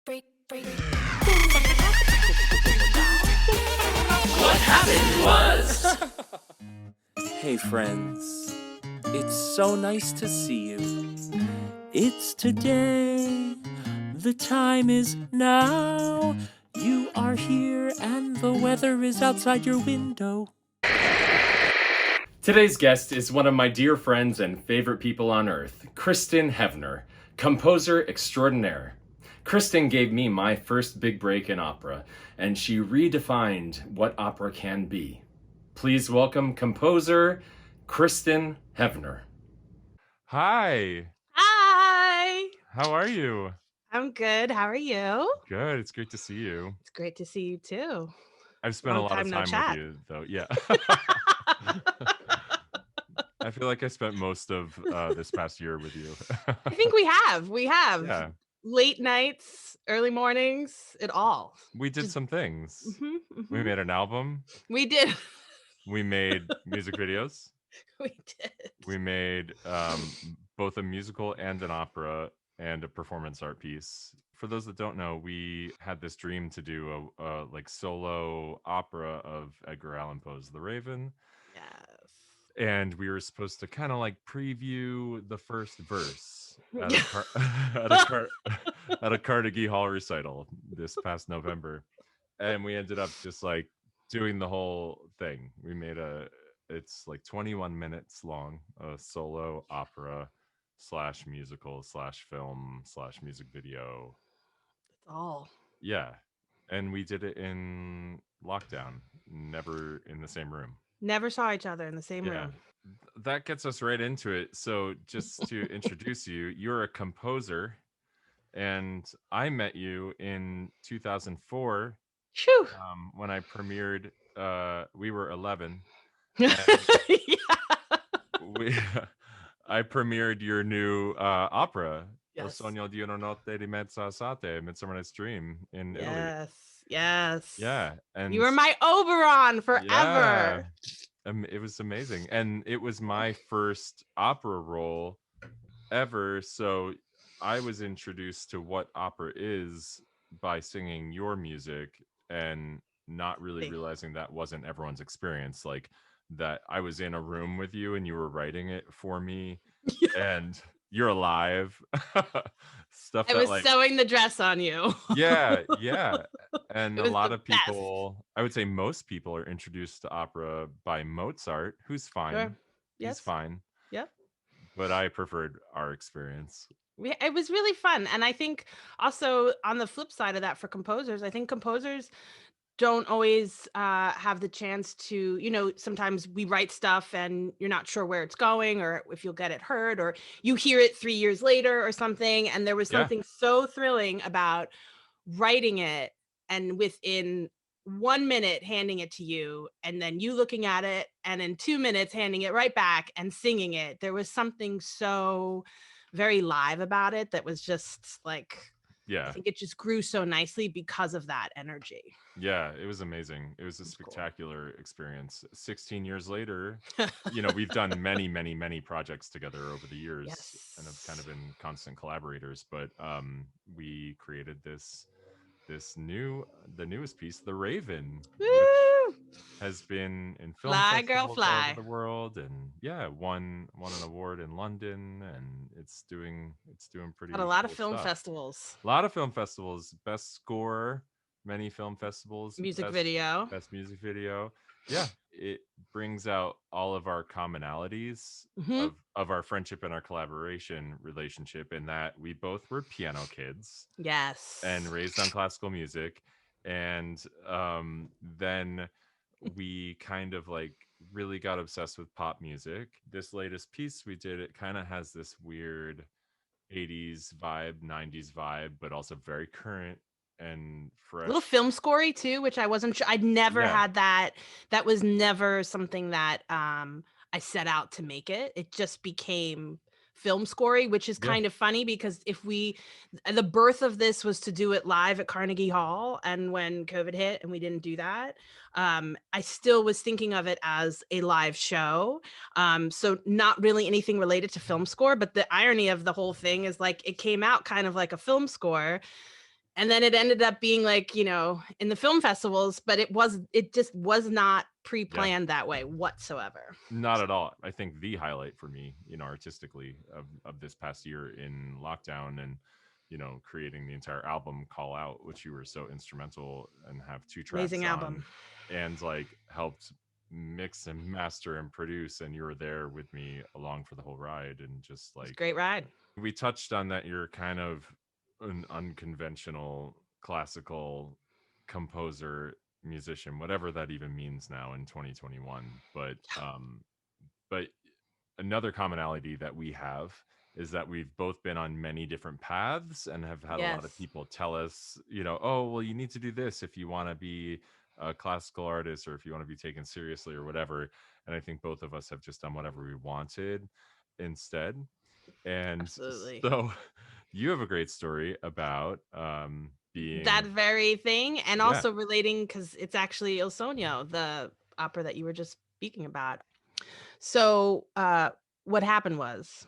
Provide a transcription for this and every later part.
What happened was. Hey friends, it's so nice to see you. It's today, the time is now. You are here and the weather is outside your window. Today's guest is one of my dear friends and favorite people on earth, Kristin Hevner, composer extraordinaire. Kristin gave me my first big break in opera, and she redefined what opera can be. Please welcome composer Kristin Hevner. Hi, Hi. how are you? I'm good. How are you? Good, it's great to see you. It's great to see you too. I've spent a Long lot of time no time with chat. you, though. Yeah. I feel like I spent most of this past year with you. I think we have. Yeah, Late nights, early mornings, it all. we did Just- some things. Mhm, We mhm. made an album. We did. We made music videos. We did. We made both a musical and an opera and a performance art piece. For those that don't know, we had this dream to do a like solo opera of Edgar Allan Poe's The Raven. Yes. And we were supposed to kind of like preview the first verse at at a Carnegie Hall recital this past November, and we ended up just like doing the whole thing. We made it's like 21 minutes long, a solo opera slash musical slash film slash music video. It's all. Yeah, and we did it in lockdown, never in the same room. Never saw each other in the same Yeah. room. That gets us right into it. So just to introduce you, you're a composer, and I met you in 2004 Phew. when I premiered. We were 11. Yeah. We I premiered your new opera, Il Yes. Sogno di una notte di mezz'estate, Midsummer Night's Dream in Italy. Yes. Yes. Yeah, and You were my Oberon forever. yeah, it was amazing, and it was my first opera role ever. So I was introduced to what opera is by singing your music and not really realizing that wasn't everyone's experience. Like that I was in a room with you and you were writing it for me, and you're alive. Stuff I that was like sewing the dress on you. yeah, and It a was lot the of best. people, I would say most people, are introduced to opera by Mozart, who's fine. Sure. He's Yes. fine, Yep. but I preferred our experience. It was really fun. And I think also on the flip side of that for composers, I think composers don't always have the chance to, sometimes we write stuff and you're not sure where it's going or if you'll get it heard or you hear it 3 years later or something. And there was Yeah. something so thrilling about writing it and within 1 minute handing it to you and then you looking at it and in 2 minutes handing it right back and singing it. There was something so very live about it that was just like, I Yeah, think it just grew so nicely because of that energy. yeah, it was amazing. It was a That's cool. spectacular experience. 16 years later, we've done many, many, many projects together over the years and have kind of been constant collaborators, but we created the newest piece, The Raven, Woo! which has been in film Fly, festivals girl, all fly. over the world, and won an award in London, and it's doing pretty. At a lot of cool film stuff. festivals. A lot of film festivals, best score, many film festivals, Music best music video. Yeah, it brings out all of our commonalities Mhm. of our friendship and our collaboration relationship, in that we both were piano kids Yes. and raised on classical music, and then we kind of like really got obsessed with pop music. This latest piece we did, it kind of has this weird 80s vibe, 90s vibe, but also very current and fresh. A little film scorey too, which I wasn't sure. I'd never Yeah. had that. That was never something that I set out to make it. It just became film scorey, which is Yeah. kind of funny because the birth of this was to do it live at Carnegie Hall, and when COVID hit and we didn't do that, I still was thinking of it as a live show. So not really anything related to film score, but the irony of the whole thing is like it came out kind of like a film score. And then it ended up being like, in the film festivals, but it just was not pre-planned that way whatsoever. Not at all. I think the highlight for me, artistically of this past year in lockdown and, creating the entire album Call Out, which you were so instrumental and have 2 tracks Amazing on, album. and like helped mix and master and produce, and you were there with me along for the whole ride, and just like Great ride. we touched on that you're kind of an unconventional classical composer, musician, whatever that even means now in 2021. But another commonality that we have is that we've both been on many different paths and have had a lot of Yes. people tell us, oh, well, you need to do this if you want to be a classical artist or if you want to be taken seriously or whatever. And I think both of us have just done whatever we wanted instead. And Absolutely. so you have a great story about being That very thing, and Yeah. also relating, because it's actually Il Sogno, the opera that you were just speaking about. So what happened was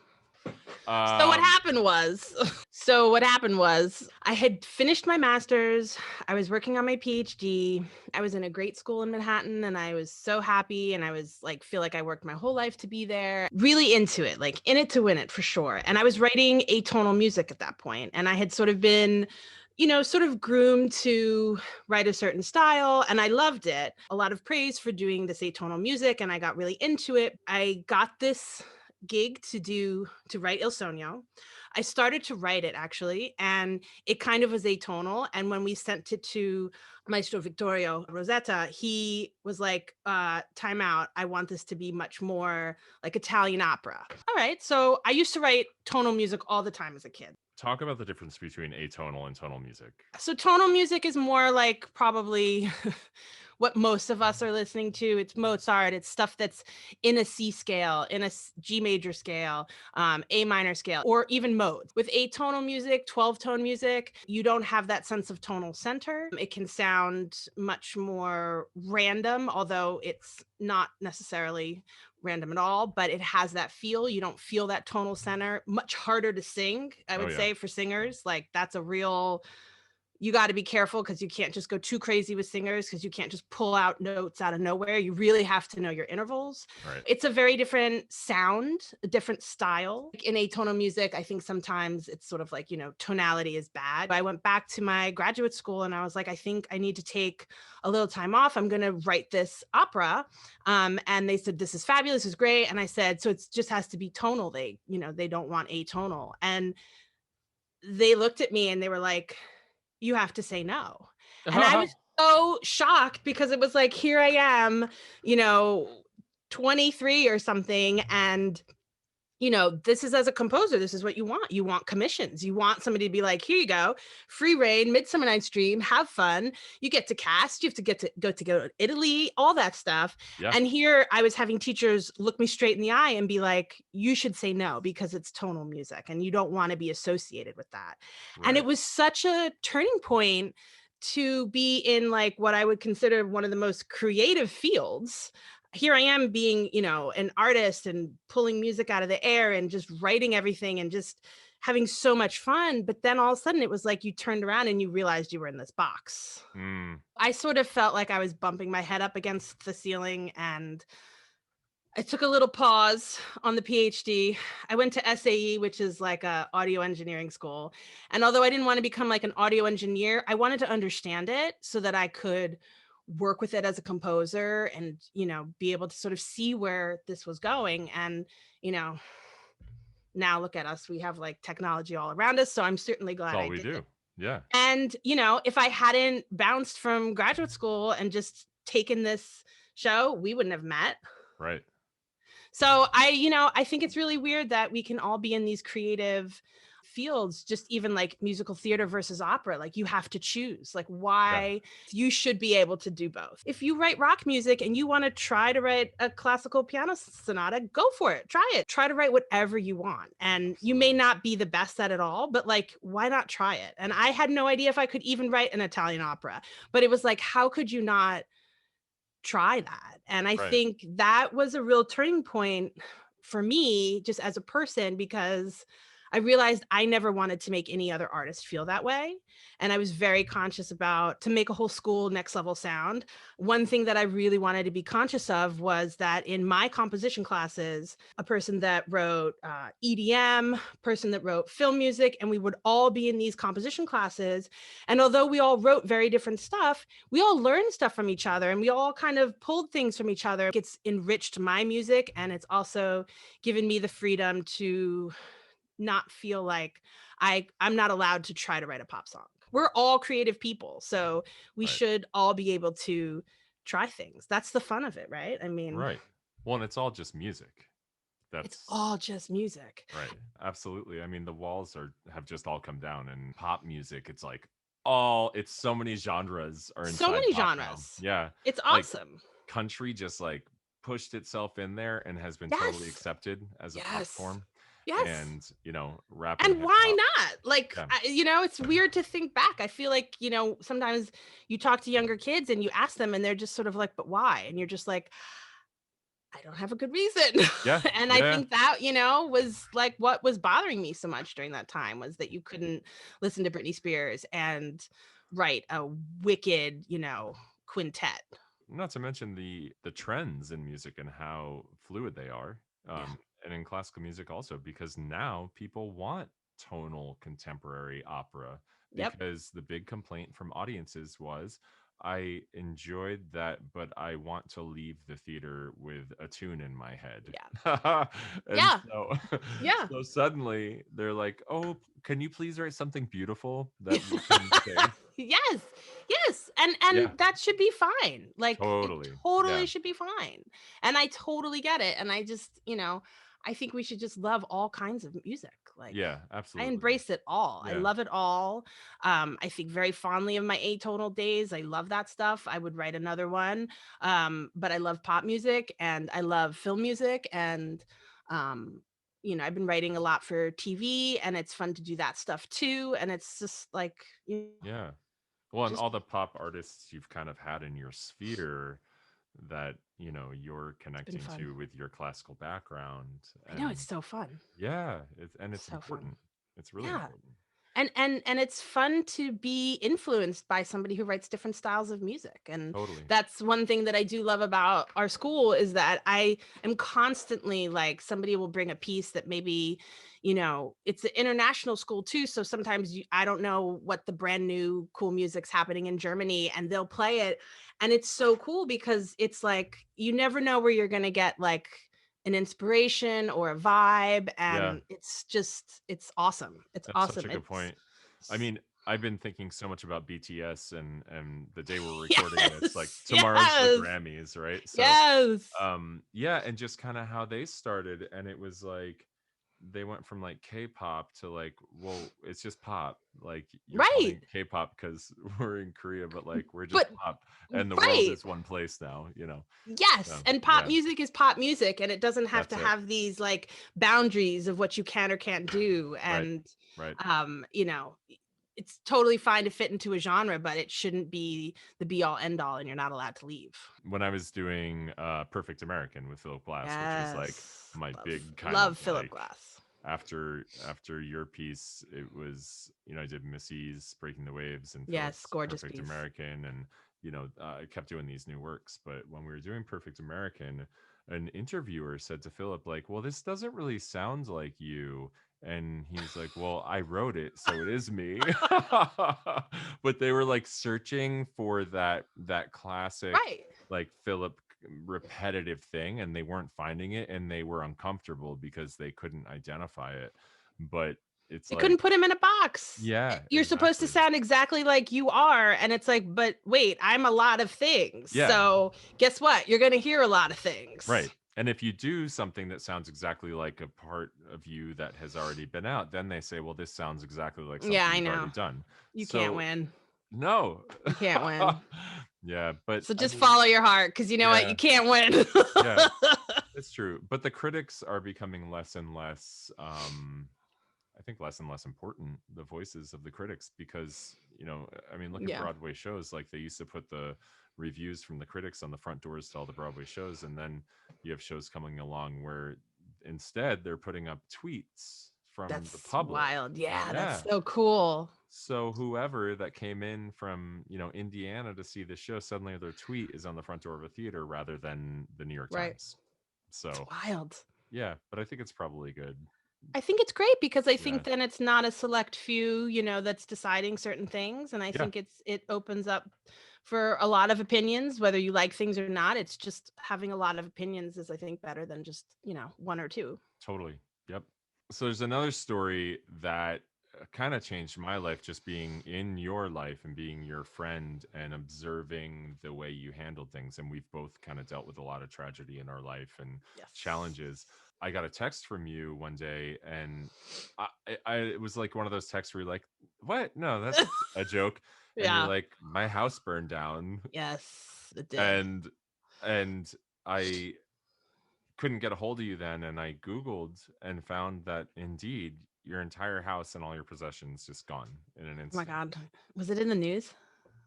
so what happened was I had finished my master's. I was working on my PhD. I was in a great school in Manhattan, and I was so happy, and I was like, feel like I worked my whole life to be there, really into it, like in it to win it for sure. And I was writing atonal music at that point, and I had sort of been sort of groomed to write a certain style, and I loved it. A lot of praise for doing this atonal music, and I got really into it. I got this gig to write Il Sogno. I started to write it actually, and it kind of was atonal. And when we sent it to Maestro Vittorio Rosetta, he was like, time out. I want this to be much more like Italian opera. All right. So I used to write tonal music all the time as a kid. Talk about the difference between atonal and tonal music. So tonal music is more like probably what most of us are listening to. It's Mozart. It's stuff that's in a C scale, in a G major scale, A minor scale, or even modes. With atonal music, 12-tone music, you don't have that sense of tonal center. It can sound much more random, although it's not necessarily random at all, but it has that feel. You don't feel that tonal center. Much harder to sing, I would say, for singers. Like that's a real, you got to be careful because you can't just go too crazy with singers, because you can't just pull out notes out of nowhere. You really have to know your intervals. Right. It's a very different sound, a different style. In atonal music, I think sometimes it's sort of like, tonality is bad. I went back to my graduate school and I was like, I think I need to take a little time off. I'm going to write this opera. And they said, this is fabulous, this is great. And I said, so it just has to be tonal. They don't want atonal. And they looked at me and they were like, you have to say no. And I was so shocked, because it was like, here I am, 23 or something. And, this is, as a composer, this is what you want. You want commissions. You want somebody to be like, here you go, free reign, Midsummer Night's Dream, have fun. You get to cast, you have to go to Italy, all that stuff. Yeah. And here I was having teachers look me straight in the eye and be like, you should say no, because it's tonal music and you don't want to be associated with that. Right. And it was such a turning point to be in like what I would consider one of the most creative fields. Here I am being, an artist and pulling music out of the air and just writing everything and just having so much fun. But then all of a sudden it was like you turned around and you realized you were in this box. I sort of felt like I was bumping my head up against the ceiling, and I took a little pause on the PhD. I went to SAE, which is like a audio engineering school. And although I didn't want to become like an audio engineer, I wanted to understand it so that I could work with it as a composer and, be able to sort of see where this was going. And, now look at us, we have like technology all around us. So I'm certainly glad That's all I we did do. it. Yeah. And, if I hadn't bounced from graduate school and just taken this show, we wouldn't have met. Right. So I think it's really weird that we can all be in these creative fields, just even like musical theater versus opera. Like you have to choose, like why. You should be able to do both. If you write rock music and you want to try to write a classical piano sonata, go for it. Try it. Try to write whatever you want. And you may not be the best at it all, but like, why not try it? And I had no idea if I could even write an Italian opera, but it was like, how could you not try that? And I think that was a real turning point for me just as a person, because I realized I never wanted to make any other artist feel that way. And I was very conscious about to make a whole school next level sound. One thing that I really wanted to be conscious of was that in my composition classes, a person that wrote EDM, person that wrote film music, and we would all be in these composition classes. And although we all wrote very different stuff, we all learned stuff from each other and we all kind of pulled things from each other. It's enriched my music, and it's also given me the freedom to not feel like I'm not allowed to try to write a pop song. We're all creative people, so we Right. should all be able to try things. That's the fun of it, right? I mean, Right. Well, and it's all just music. it's That's all just music. right. Absolutely. I mean, the walls have just all come down, and pop music, it's like all it's so many genres are So inside many pop now. genres. Yeah. It's Like awesome. country just like pushed itself in there and has been totally Yes. accepted as a pop Yes. form. Yes. And, rap and And hip why hop. not? Like, Yeah. it's weird to think back. I feel like, sometimes you talk to younger kids and you ask them and they're just sort of like, but why? And you're just like, I don't have a good reason. Yeah. And I Yeah. think that, was like what was bothering me so much during that time was that you couldn't listen to Britney Spears and write a wicked, quintet. Not to mention the trends in music and how fluid they are, Yeah. and in classical music also, because now people want tonal contemporary opera, Yep. because the big complaint from audiences was, I enjoyed that, but I want to leave the theater with a tune in my head. Yeah. And Yeah. so Yeah. so suddenly they're like, oh, can you please write something beautiful that we can sing? Yes. Yes. And Yeah, that should be fine. Like it totally. totally Yeah. should be fine. And I totally get it. And I just, I think we should just love all kinds of music. Like Yeah, I absolutely. embrace it all. I Yeah, love it all. I think very fondly of my atonal days. I love that stuff. I would write another one. But I love pop music and I love film music and um I've been writing a lot for TV and it's fun to do that stuff too. And it's just like, yeah. Well, and just all the pop artists you've kind of had in your sphere that, you're it's been connecting fun. to with your classical background. I know it's And so fun. yeah, It's it's so fun. important. It's really Yeah. important. And it's fun to be influenced by somebody who writes different styles of music. And Totally. that's one thing that I do love about our school is that I am constantly like somebody will bring a piece that maybe, it's an international school too. So sometimes I don't know what the brand new cool music's happening in Germany and they'll play it. And it's so cool because it's like you never know where you're going to get like an inspiration or a vibe, Yeah, and it's awesome. It's that's such awesome. a good point. I mean, I've been thinking so much about BTS, and the day we're recording this, like Yes, tomorrow's the yes, Grammys, right? So yes, yeah, and just kind of how they started, and it was like they went from like K-pop to like, well, it's just pop. Like you're calling right. it K-pop because we're in Korea, but like we're just But pop, and the world right, is one place now. yes, So and pop yeah, music is pop music, and it doesn't have to that's it. have these like boundaries of what you can or can't do. Right, And right. it's totally fine to fit into a genre, but it shouldn't be the be all end all, and you're not allowed to leave. When I was doing Perfect American with Philip Glass, which was like Yes, my big kind of love Philip like Glass. after your piece, it was, I did Missy's Breaking the Waves and Yes, Philip's gorgeous Perfect piece. American, and I kept doing these new works. But when we were doing Perfect American, an interviewer said to Philip, like, well, this doesn't really sound like you. And he's like, well, I wrote it, so it is me. But they were like searching for that classic, Right. like Philip repetitive thing, and they weren't finding it, and they were uncomfortable because they couldn't identify it. But it's They couldn't like, put him in a box. yeah, You're supposed to exactly. sound exactly like you are. And it's like, but wait, I'm a lot of things. Yeah, So guess what? You're going to hear a lot of things. right. And if you do something that sounds exactly like a part of you that has already been out, then they say, well, this sounds exactly like Yeah, something I you've already know. done. You can't So win. no. You can't win. Yeah, but So I just mean, follow your heart because you know what? yeah, You can't win. yeah, it's true. But the critics are becoming less and less, I think, less and less important, the voices of the critics, because, I mean, look at Yeah. Broadway shows. Like they used to put the reviews from the critics on the front doors to all the Broadway shows. And then you have shows coming along where instead they're putting up tweets from That's the public. wild. Yeah, that's Yeah. so cool. So whoever that came in from, Indiana to see the show, suddenly their tweet is on the front door of a theater rather than the New York Right. Times. It's So wild. yeah, but I think it's probably good. I think it's great because I Yeah. think then it's not a select few, that's deciding certain things. And I Yeah. think it opens up for a lot of opinions, whether you like things or not. It's just having a lot of opinions is, I think, better than just, one or two. Totally. Yep. So there's another story that kind of changed my life, just being in your life and being your friend and observing the way you handled things. And we've both kind of dealt with a lot of tragedy in our life and Yes. challenges. I got a text from you one day, and it was like one of those texts where you're like, "What? No, that's a joke." And you're Yeah. like, "My house burned down," Yes, it did. and I couldn't get a hold of you then, and I Googled and found that indeed your entire house and all your possessions just gone in an Oh my instant. God. Was it in the news?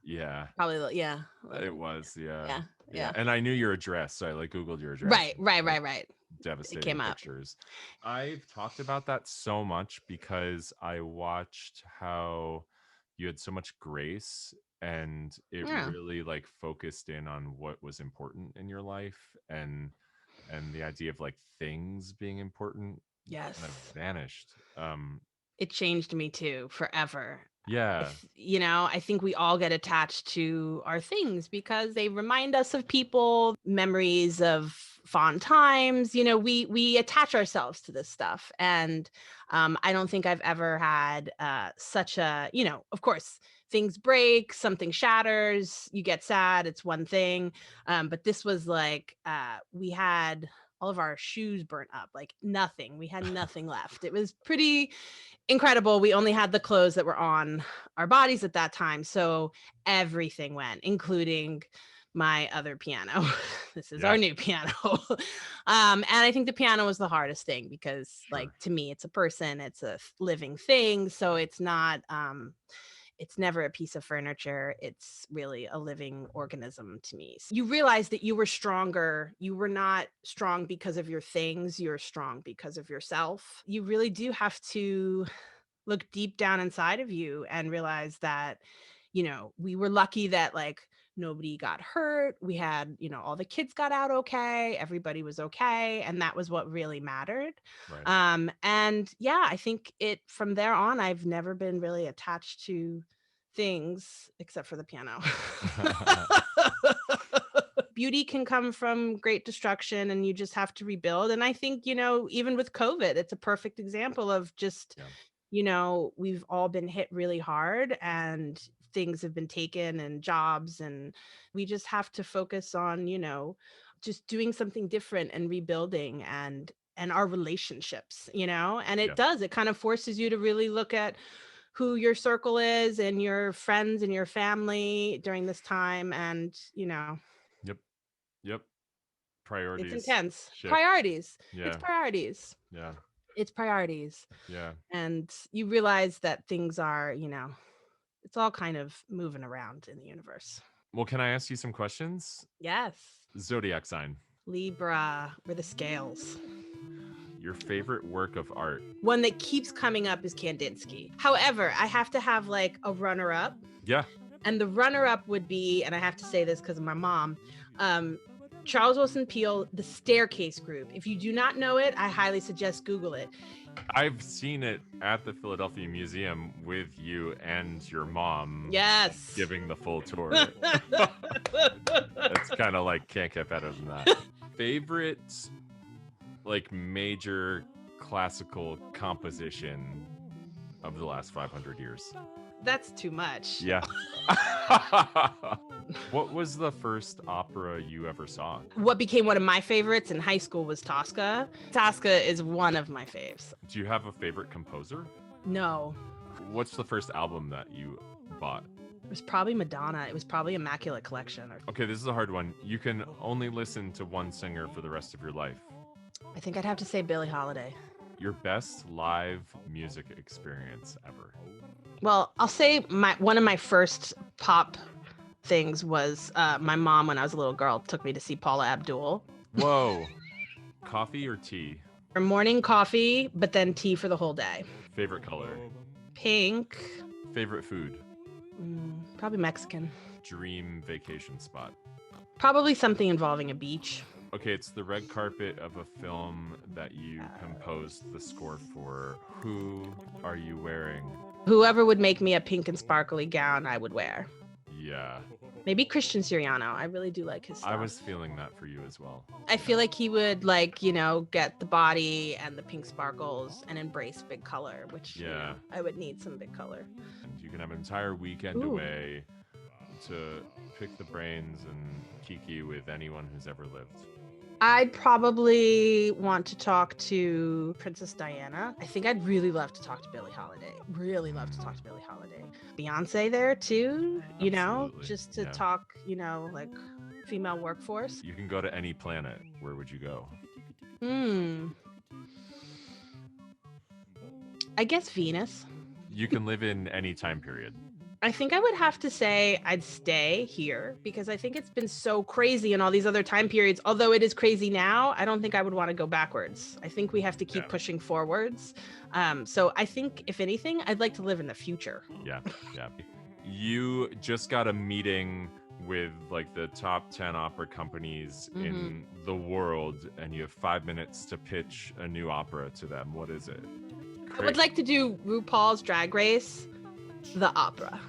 Yeah, Probably, yeah. it was. Yeah. And I knew your address, so I like Googled your address. Right. Devastating came up. pictures. I've talked about that so much because I watched how you had so much grace, and it Yeah. really like focused in on what was important in your life, and the idea of like things being important Yes. kind of vanished. It changed me too forever. Yeah, I think we all get attached to our things because they remind us of people, memories of fond times. We attach ourselves to this stuff. And I don't think I've ever had such a, of course, things break, something shatters, you get sad, it's one thing. But this was like, we had all of our shoes burnt up, like nothing. We had nothing left. It was pretty incredible. We only had the clothes that were on our bodies at that time. So everything went, including my other piano. This is Yeah. our new piano. And I think the piano was the hardest thing because Sure. like to me, it's a person, it's a living thing. So it's not, it's never a piece of furniture. It's really a living organism to me. So you realize that you were stronger. You were not strong because of your things. You're strong because of yourself. You really do have to look deep down inside of you and realize that, we were lucky that like nobody got hurt. We had, all the kids got out okay. Everybody was okay. And that was what really mattered. Right. And yeah, I think from there on, I've never been really attached to things except for the piano. Beauty can come from great destruction and you just have to rebuild. And I think, even with COVID, it's a perfect example of just, we've all been hit really hard and things have been taken and jobs, and we just have to focus on, just doing something different and rebuilding and our relationships, and it does, it kind of forces you to really look at who your circle is and your friends and your family during this time. And, Yep. Priorities. it's intense. shift. Priorities. Yeah. It's priorities. Yeah. It's priorities. Yeah. And you realize that things are, it's all kind of moving around in the universe. Well, can I ask you some questions? Yes. Zodiac sign. Libra, we're the scales. Your favorite work of art. One that keeps coming up is Kandinsky. However, I have to have like a runner-up. Yeah. And the runner-up would be, and I have to say this because of my mom, Charles Wilson Peele, The Staircase Group. If you do not know it, I highly suggest Google it. I've seen it at the Philadelphia Museum with you and your mom. Yes. Giving the full tour. It's kind of like can't get better than that. Favorite like major classical composition of the last 500 years? That's too much. Yeah. What was the first opera you ever saw? What became one of my favorites in high school was Tosca. Tosca is one of my faves. Do you have a favorite composer? No. What's the first album that you bought? It was probably Madonna. It was probably Immaculate Collection. Okay, this is a hard one. You can only listen to one singer for the rest of your life. I think I'd have to say Billie Holiday. Your best live music experience ever. Well, I'll say one of my first pop things was my mom, when I was a little girl, took me to see Paula Abdul. Whoa. Coffee or tea? Or morning coffee, but then tea for the whole day. Favorite color. Pink. Favorite food. Probably Mexican. Dream vacation spot. Probably something involving a beach. Okay, it's the red carpet of a film that you composed the score for. Who are you wearing? Whoever would make me a pink and sparkly gown, I would wear. Yeah, Maybe Christian Siriano. I really do like his stuff. I was feeling that for you as well. I feel like he would get the body and the pink sparkles and embrace big color, which I would need some big color. And you can have an entire weekend away to pick the brains and kiki with anyone who's ever lived. I'd probably want to talk to Princess Diana. I think I'd really love to talk to Billie Holiday. Really love to talk to Billie Holiday. Beyonce there too, Absolutely. just to talk, like female workforce. You can go to any planet. Where would you go? I guess Venus. You can live in any time period. I think I would have to say I'd stay here because I think it's been so crazy in all these other time periods. Although it is crazy now, I don't think I would want to go backwards. I think we have to keep pushing forwards. So I think, if anything, I'd like to live in the future. Yeah. You just got a meeting with like the top 10 opera companies in the world, and you have 5 minutes to pitch a new opera to them. What is it? I would like to do RuPaul's Drag Race, the opera.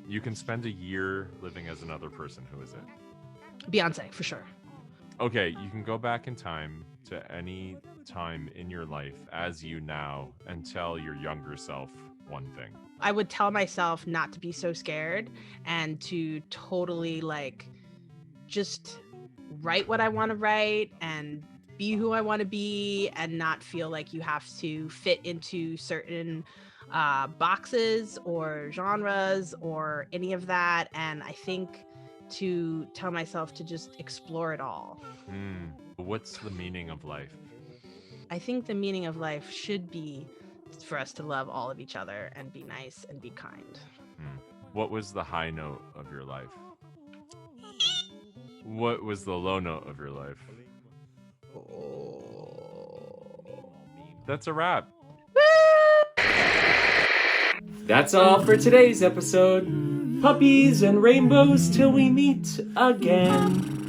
You can spend a year living as another person. Who is it? Beyonce, for sure. Okay, you can go back in time to any time in your life as you now and tell your younger self one thing. I would tell myself not to be so scared and to totally just write what I want to write and be who I want to be and not feel like you have to fit into certain boxes or genres or any of that. And I think to tell myself to just explore it all. What's the meaning of life? I think the meaning of life should be for us to love all of each other and be nice and be kind. What was the high note of your life? What was the low note of your life? That's a wrap. That's all for today's episode. Puppies and rainbows till we meet again.